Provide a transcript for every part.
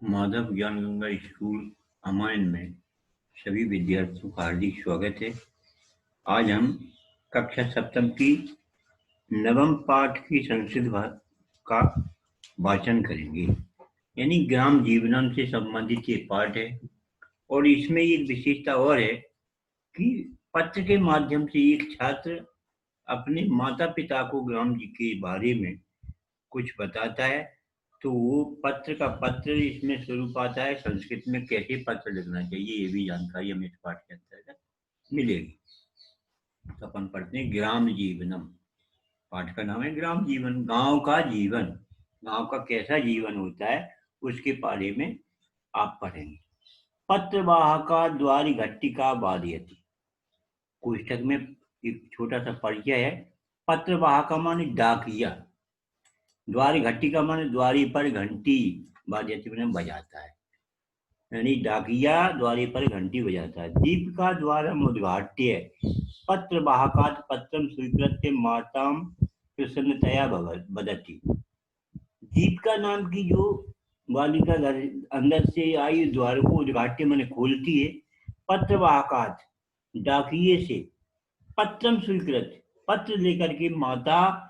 माधव ज्ञान गंगा स्कूल अमायन में सभी विद्यार्थियों का हार्दिक स्वागत है। आज हम कक्षा सप्तम की नवम पाठ की संस्कृत का वाचन करेंगे। यानी ग्राम जीवनम से संबंधित ये पाठ है और इसमें एक विशेषता और है कि पत्र के माध्यम से एक छात्र अपने माता पिता को ग्राम जी के बारे में कुछ बताता है। तो वो पत्र का पत्र इसमें स्वरूप आता है, संस्कृत में कैसे पत्र लिखना चाहिए ये भी जानकारी हमें इस पाठ के अंतर्गत मिलेगी। तो अपन पढ़ते हैं ग्राम जीवनम। पाठ का नाम है ग्राम जीवन, गांव का जीवन। गांव का कैसा जीवन होता है उसके बारे में आप पढ़ेंगे। पत्रवाहका द्वारि घट्टिका बाधयति। कोष्ठक में एक छोटा सा परिचय है। पत्रवाहका माने डाकिया, द्वारी घट्टिका माने द्वारी पर घंटी बाधयति माने बजाता है, यानी डाकिया द्वारी पर घंटी बजाता है। दीपिका द्वारम उद्घाट्य पत्र वाहकात् पत्रम स्वीकृत्य माताम प्रसन्नतया बदति। दीपिका नाम की जो बालिका घर अंदर से आई द्वार को उद्घाट्य माने खोलती है। पत्र वाहकात् डाकिये से, पत्रम स्वीकृत पत्र लेकर के माता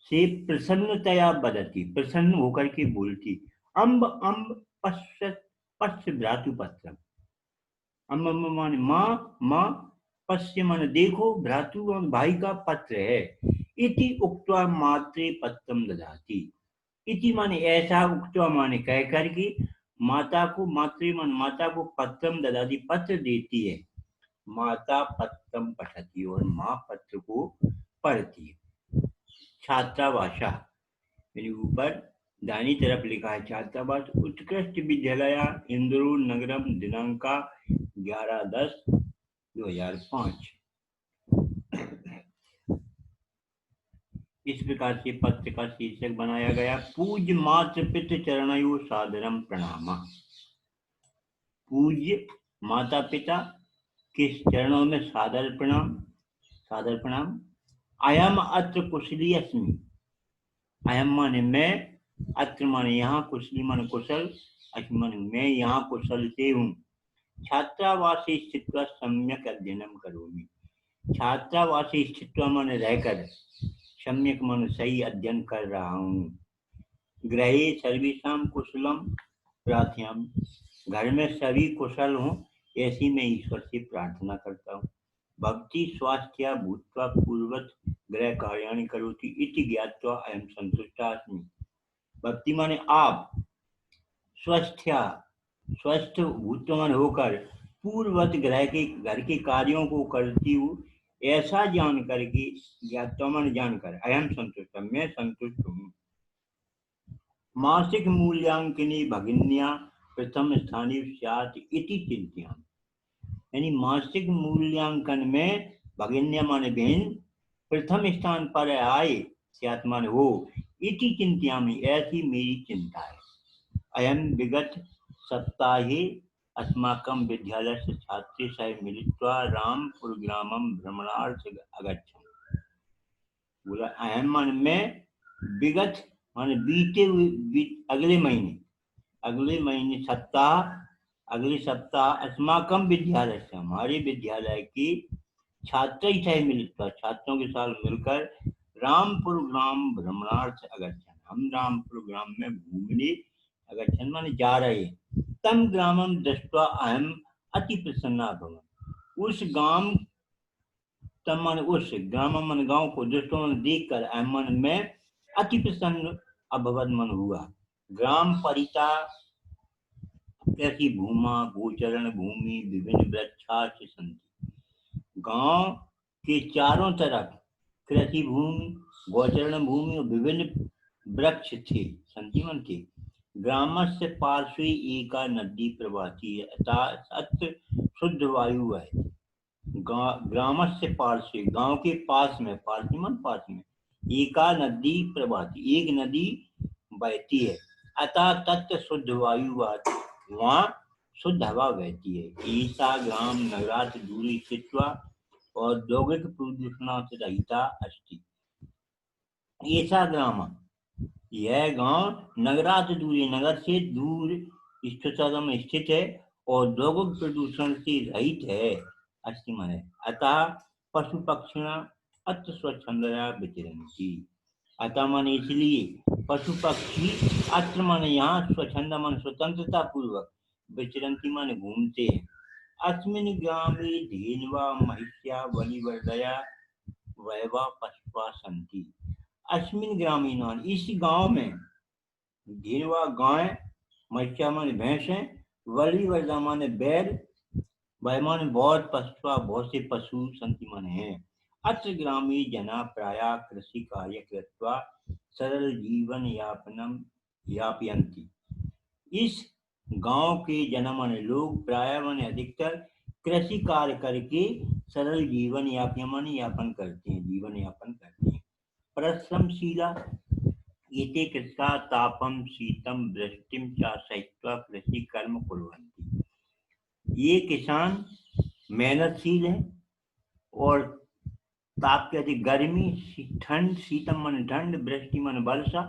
से प्रसन्नतया बदती, प्रसन्न होकर के बोलती। अम्ब अम्ब पश्चात पश्च भ्रातु पत्रम। अम्ब अम्ब माने माँ, माँ पश्य माने देखो, भ्रातु भाई का पत्र है। इति उक्त्वा मात्रे पत्रम ददाति। इति माने ऐसा, उक्त्वा माने कह करके, माता को, मात्रे माने माता को, पत्रम ददाति पत्र देती है। माता पत्रम पठती और माँ पत्र को पढ़ती है। छात्रावासा, मेरे ऊपर दाहिनी तरफ लिखा है छात्रावास। उत्कृष्ट विद्यालय इंदौर नगरम दिनांका 11/10/2005। इस प्रकार से पत्र का शीर्षक बनाया गया। पूज्य मातृ पितृ चरणयों सादरम प्रणाम। पूज्य माता पिता के चरणों में सादर प्रणाम, सादर प्रणाम। अयम अत्र कुशली अस्मि। अयम माने मैं, अत्र माने यहाँ, कुशली माने कुशल, अस्मि माने मैं यहाँ कुशल से हूँ। छात्रावासे स्थित्वा सम्यक अध्ययनम करोमि। छात्रावासे स्थित्वा माने रहकर, सम्यक माने सही अध्ययन कर रहा हूँ। गृहे सर्वेषां कुशलम प्रार्थयामि। घर में सभी कुशल हों ऐसी मैं ईश्वर से प्रार्थना करता हूँ। भक्ति स्वास्थ्य भूत्वा पूर्वत गृह कार्याणि करोति इति ज्ञात्वा अहम संतुष्टा अस्मि। भक्ति माने आप, स्वस्थ्या स्वस्थ भूतवान होकर, पूर्वत ग्रह के घर के कार्यों को करती हूँ ऐसा जान करके, ज्ञात्वा माने जानकर, अहम संतुष्ट मैं संतुष्ट हूँ। मासिक मूल्यांकनी भगिन्या प्रथम स्थानीय स्यात् इति चिंत्यामि। यानी मासिक मूल्यांकन में भगिन्या माने बहन प्रथम स्थान पर आए, स्यात् माने हो, इति चिंत्यामि ऐसी मेरी चिंता है। अयम विगत सप्ताहे अस्माकं विद्यालयस्य छात्रे सह मिलित्वा रामपुर ग्रामं भ्रमणार्थ अगच्छम्। बोला अयम माने मैं, विगत माने बीते हुए, अगले महीने, अगले महीने सप्ताह, अगले सप्ताह, अस्माकम विद्यालय से हमारे विद्यालय की छात्र मिलकर, छात्रों के साथ मिलकर रामपुर ग्राम भ्रमणार्थ अगच्छन, हम रामपुर ग्राम में घूमने अगच्छन माने जा रहे। तम ग्रामम दृष्ट्वा अहम अति प्रसन्ना अभवम्। उस गांव, तम माने उस, ग्राम मन गांव को, दृष्टि मन देखकर, अहम मन में, अति प्रसन्न अभवत मन हुआ। ग्राम परिता कृषि भूमा गोचरण भूमि विभिन्न वृक्षाश्च सन्ति। गांव के चारों तरफ कृषि भूमि, गोचरण भूमि और विभिन्न वृक्ष थे, सन्ति मन थे। ग्रामस्य पार्श्वे एका नदी प्रवाहती है, अतः अत्र शुद्ध वायु है। ग्रामस्य पार्श्वे, गांव के पास में, पार्श्व मन पास में, एका नदी प्रवाहती, एक नदी बहती है। अतः तत्व शुद्ध वायु, वहाँ शुद्ध हवा बहती है। ईसा ग्राम नगरात दूरी स्थित्वा औद्योगिक प्रदूषणा से रहिता अस्ति। ऐसा ग्राम, यह गांव नगरात दूरी, नगर से दूर स्वच्छता में स्थित है और औद्योगिक प्रदूषण से रहित है। अस्ति माने अतः पशु पक्षिणा अत्र स्वच्छंदया विचरन्ति। अतः माने इसलिए पशु पक्षी अत्र माने यहाँ स्वच्छंद माने स्वतंत्रता पूर्वक विचरन्ति माने घूमते हैं। अस्मिन् ग्रामे धेन्वा महिष्या बलिवर्दया वैवा पशुपा सन्ति। अस्मिन् ग्रामीण इस गांव में धेन्वा गाय, महिष्या माने भैंस है, बलिवर्दा माने बैल, वै माने बहुत पशुपा बहुत से पशु सन्ति माने हैं। अत्र ग्रामीण जना प्रायः कृषि कार्य कृत्वा सरल जीवन यापनम यापयन्ति। इस गांव के जन माने लोग प्राय माने अधिकतर कृषि कार्य करके सरल जीवन यापन करते हैं, जीवन यापन करते हैं। परिश्रमशीला एते कृषका तापम शीतम वृष्टिम च सहित्वा कृषि कर्म कुर्वन्ति। ये किसान मेहनतशील हैं और ताप के अधिक गर्मी, ठंड, शीतम मन ठंड, वृष्टि मन वर्षा,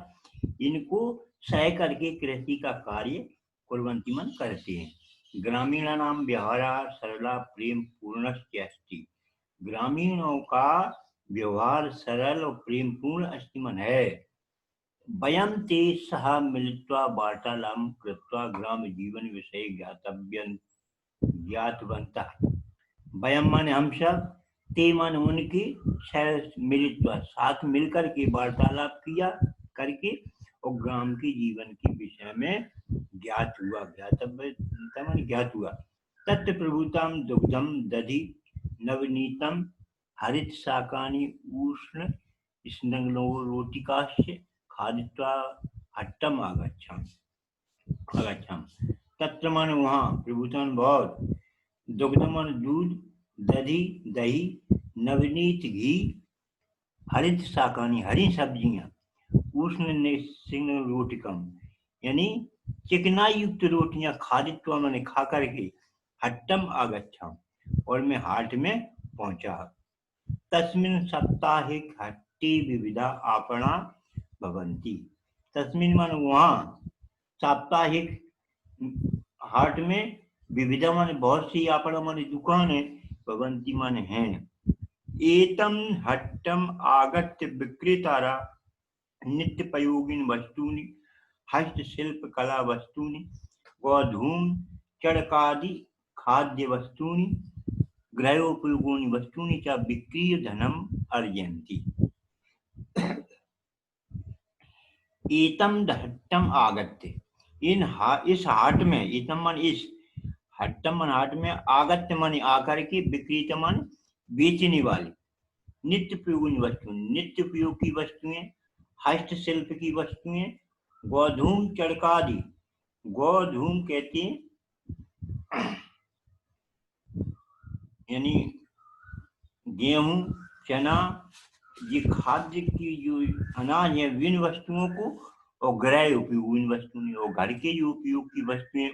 इनको सह करके कृषि का कार्य कुर्वन्ति मन करते हैं। ग्रामीणानां व्यवहारः सरला प्रेम पूर्णस्य अस्ति। ग्रामीणों का व्यवहार सरल और प्रेम पूर्ण अस्ति मन है। वयं ते सह मिलित्वा वार्तालापं कृत्वा ग्राम जीवन विषये ज्ञातवन्तः। वयम माने हम सब, ते माने उनके, मिलित्वा साथ मिलकर के वार्तालाप किया करके और ग्राम के जीवन के विषय में ज्ञात हुआ। ज्ञातव्य माने ज्ञात हुआ। तत् प्रभुताम दुग्धम दधि नवनीतम हरित शाकानि उष्ण स्नग्नो रोटिकाश्च खादित्वा हट्टम आगच्छाम। तत्र माने वहाँ प्रभुतान बहुत, दुग्ध माने दूध, दधि दही, नवनीत घी, हरित शाकानी हरी सब्जियां, उष्ण सिंह रोटिकम यानी चिकनाई युक्त रोटियां खादित्वा मैंने खा करके हट्टम आगच्छाम और मैं हाट में पहुंचा। तस्मिन् साप्ताहिक हट्टी विविधा आपणा भवन्ति। तस्मिन् माने वहाँ साप्ताहिक हाट में विविधा माने बहुत सी आपणा माने दुकानें भवन्ति माने हैं। एतम हट्टम आगत्य विक्रेतारा नित्योपयोगिन वस्तूनि हस्तशिल्प कला वस्तूनि गोधूम चरकादि खाद्य वस्तूनि गृहोपयोगिनी वस्तूनि च विक्रीय धनम अर्जन्ति। एतम हट्टम आगत्य इस हाट में, एतम मन इस, हट्टम मन हाट में, आगत्य मन आकर के, विक्रीत मन बेचने वाले, नित्य उपयोगी वस्तुएं, नित्य उपयोग की वस्तुएं, हस्तशिल्प की वस्तुएं, गोधूम चरकादि, गोधूम कहते हैं यानी गेहूं चना, ये खाद्य की जो अनाज है विन वस्तुओं को, और गृह उपयोग इन वस्तुएं और घर के जो उपयोग की वस्तुएं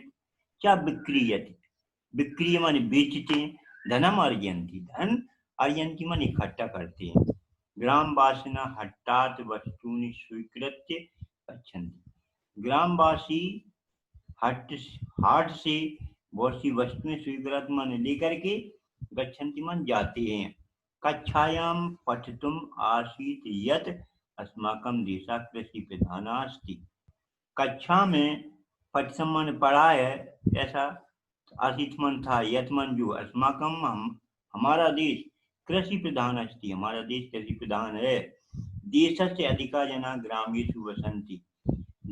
क्या विक्रीयते, विक्रिय माने बेचते हैं, धनम अर्जन्ति, धन अर्जन्ति माने इकट्ठा करते हैं। ग्रामवासिना हट्टात वस्तूनि स्वीकृत्य गच्छन्ति। ग्रामवासी हाट से बहुत सी वस्तुएं स्वीकृत माने लेकर के गच्छन्ति मन जाते हैं। कक्षायां पठितुम आसीत् यत् अस्माकं देशः कृषि प्रधानः अस्ति। कक्षा में पठितम माने पढ़ा है, ऐसा आसीत् मन था, यत् मन जो, अस्माकं हमारा देश कृषि प्रधान अस्ति, हमारा देश कृषि प्रधान है। देशस्य अधिका जना ग्रामेषु वसन्ति।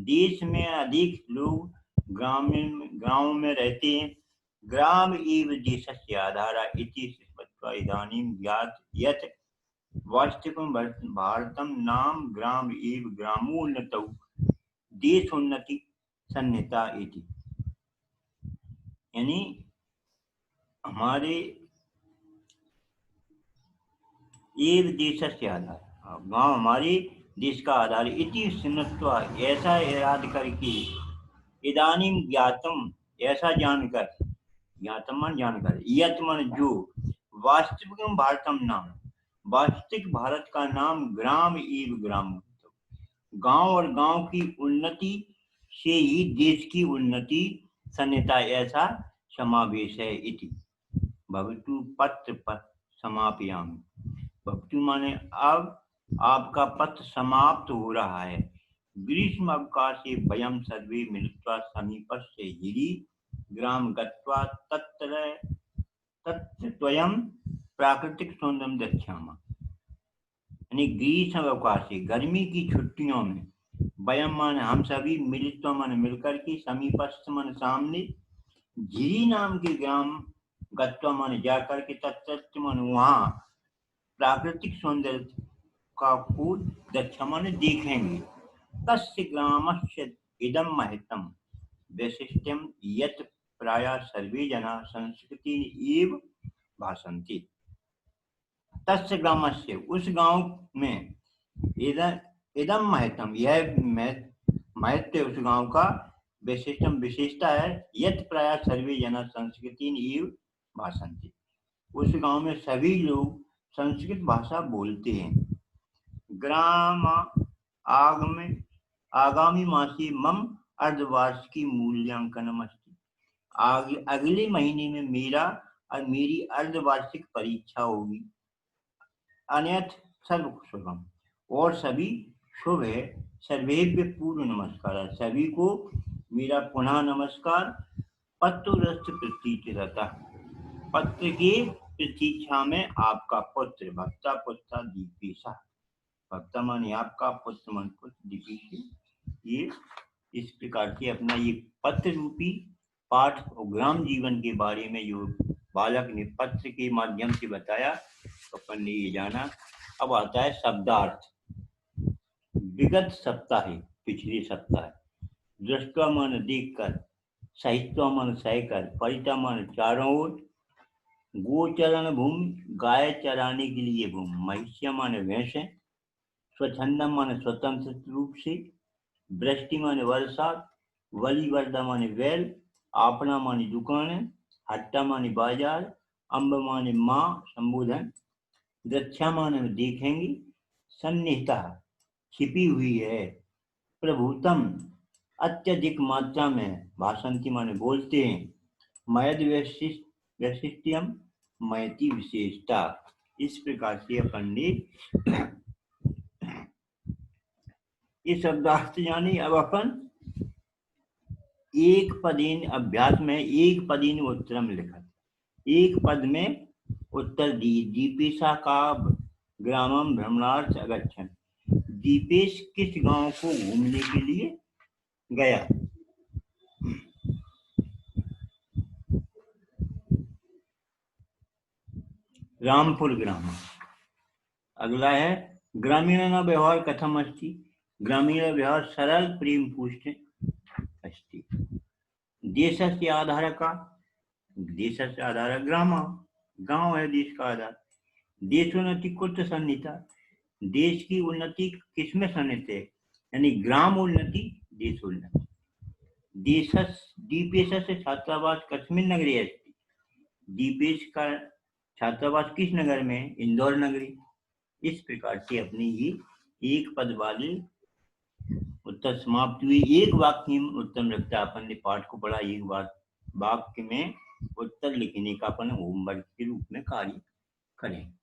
देश में अधिक लोग गांव में रहते हैं। ग्राम एव देशस्य आधारः इति स्मृत्वा इदानीं ज्ञात यत् वास्तविकं भारतं नाम ग्राम एव ग्रामोन्नतौ देशोन्नति सन्निहिता इति। यानी हमारे एव देशस्य आधार, गांव हमारे देश का आधार, इति स्मृत्वा ऐसा याद करके, इदानीं ज्ञातम ऐसा जानकर, ज्ञातम मन जानकर, यत् मन जो, वास्तविकं भारतम नाम, वास्तविक भारत का नाम, ग्राम एव ग्राम, गांव और गांव की उन्नति से ही देश की उन्नति सन्निहिता ऐसा समावेश है इति भवतु पत्र पर समापयामि। भवतु माने अब आपका पत्र समाप्त हो रहा है। ग्रीष्म अवकाशे वयं सर्वे मिलित्वा समीपस्य गिरि ग्राम गत्वा तत्र तत्त्वयं प्राकृतिक सौंदर्यं द्रक्ष्यामः। यानी ग्रीष्म अवकाशे गर्मी की छुट्टियों में वयम माने हम सभी मिलित्वा माने मिलकर के समीपस्थ माने सामने झिरी नाम के ग्राम गत्वा माने जाकर के तत्व माने वहाँ प्राकृतिक सौंदर्य का को दक्षा माने देखेंगे। तस्य ग्रामस्य इदं महत्तम वैशिष्ट्यम यत् प्रायः सर्वे जना संस्कृति एव भाषन्ति। तस्य ग्रामस्य उस गांव में इदं महत्तम यह महत्व उस गांव का विशिष्टम विशेषता है यत् प्रायः सर्वे जना संस्कृति एव भाषन्ति। उस गांव में सभी लोग संस्कृत भाषा बोलते हैं। ग्राम आगामी मासी मम अर्धवार्षिकी मूल्यांकनम अस्ति। अगले महीने में मेरा और मेरी अर्धवार्षिक परीक्षा होगी। अन्यथ सर्व शुभम और सभी शुभ है। सर्वेभ्य पूर्व नमस्कार सभी को मेरा पुनः नमस्कार। पत्रस्थ प्रतीक्षिता पत्र की प्रतीक्षा में आपका पुत्र भक्ता पुत्र दीपेशा भक्ता माने आपका पुत्र मन पुत्र दीपेश। ये इस प्रकार से अपना ये पत्र रूपी पाठ और ग्राम जीवन के बारे में जो बालक ने पत्र के माध्यम से बताया अपन ने ये जाना। अब आता है शब्दार्थ। विगत सप्ताह पिछले सप्ताह दृष्टवा मन देखकर साहित्य मन सहकर परिता मन चारों ओर गोचरण भूमि गाय चराने के लिए भूमि महिष्य माने भैंसे स्वच्छंदम माने स्वतंत्र रूप से वृष्टि माने वर्षा वली वर्दा माने बैल आपना माने दुकान हट्टा माने बाजार अम्ब माने माँ संबोधन दक्षा माने देखेंगे सन्निहिता छिपी हुई है प्रभुतम अत्यधिक मात्रा में भाषंती माने बोलते हैं मयद वैशिष्ट्यम मयति विशेषता। इस प्रकार से अपन ने ये शब्दार्थ जानी। अब अपन एक पदीन अभ्यास में एक पदीन उत्तरम लिखा एक पद में उत्तर दी। दीपेशा का ग्रामम भ्रमणार्थ अगच्छन। दीपेश किस गांव को घूमने के लिए गया? रामपुर ग्राम। अगला है ग्रामीण व्यवहार कथम अस्ति। ग्रामीण व्यवहार सरल प्रेम पुष्ट अस्ति। देशस्य आधार का देशस्य आधार ग्राम गांव है देश का आधार। देशोन्नति कुत्र सन्निहिता देश की उन्नति किसमें सन्निहित है यानी ग्राम उन्नति देश उन्नति। दीपेशस्य छात्रावास कस्मिन् नगरे अस्ति। दीपेश का छात्रावास किस नगर में? इंदौर नगरी। इस प्रकार से अपनी ये एक पद वाले उत्तर समाप्त हुई। एक वाक्य में उत्तर रखता अपन ने पाठ को पढ़ा। एक बार वाक्य में उत्तर लिखने का अपन होमवर्क के रूप में कार्य करें।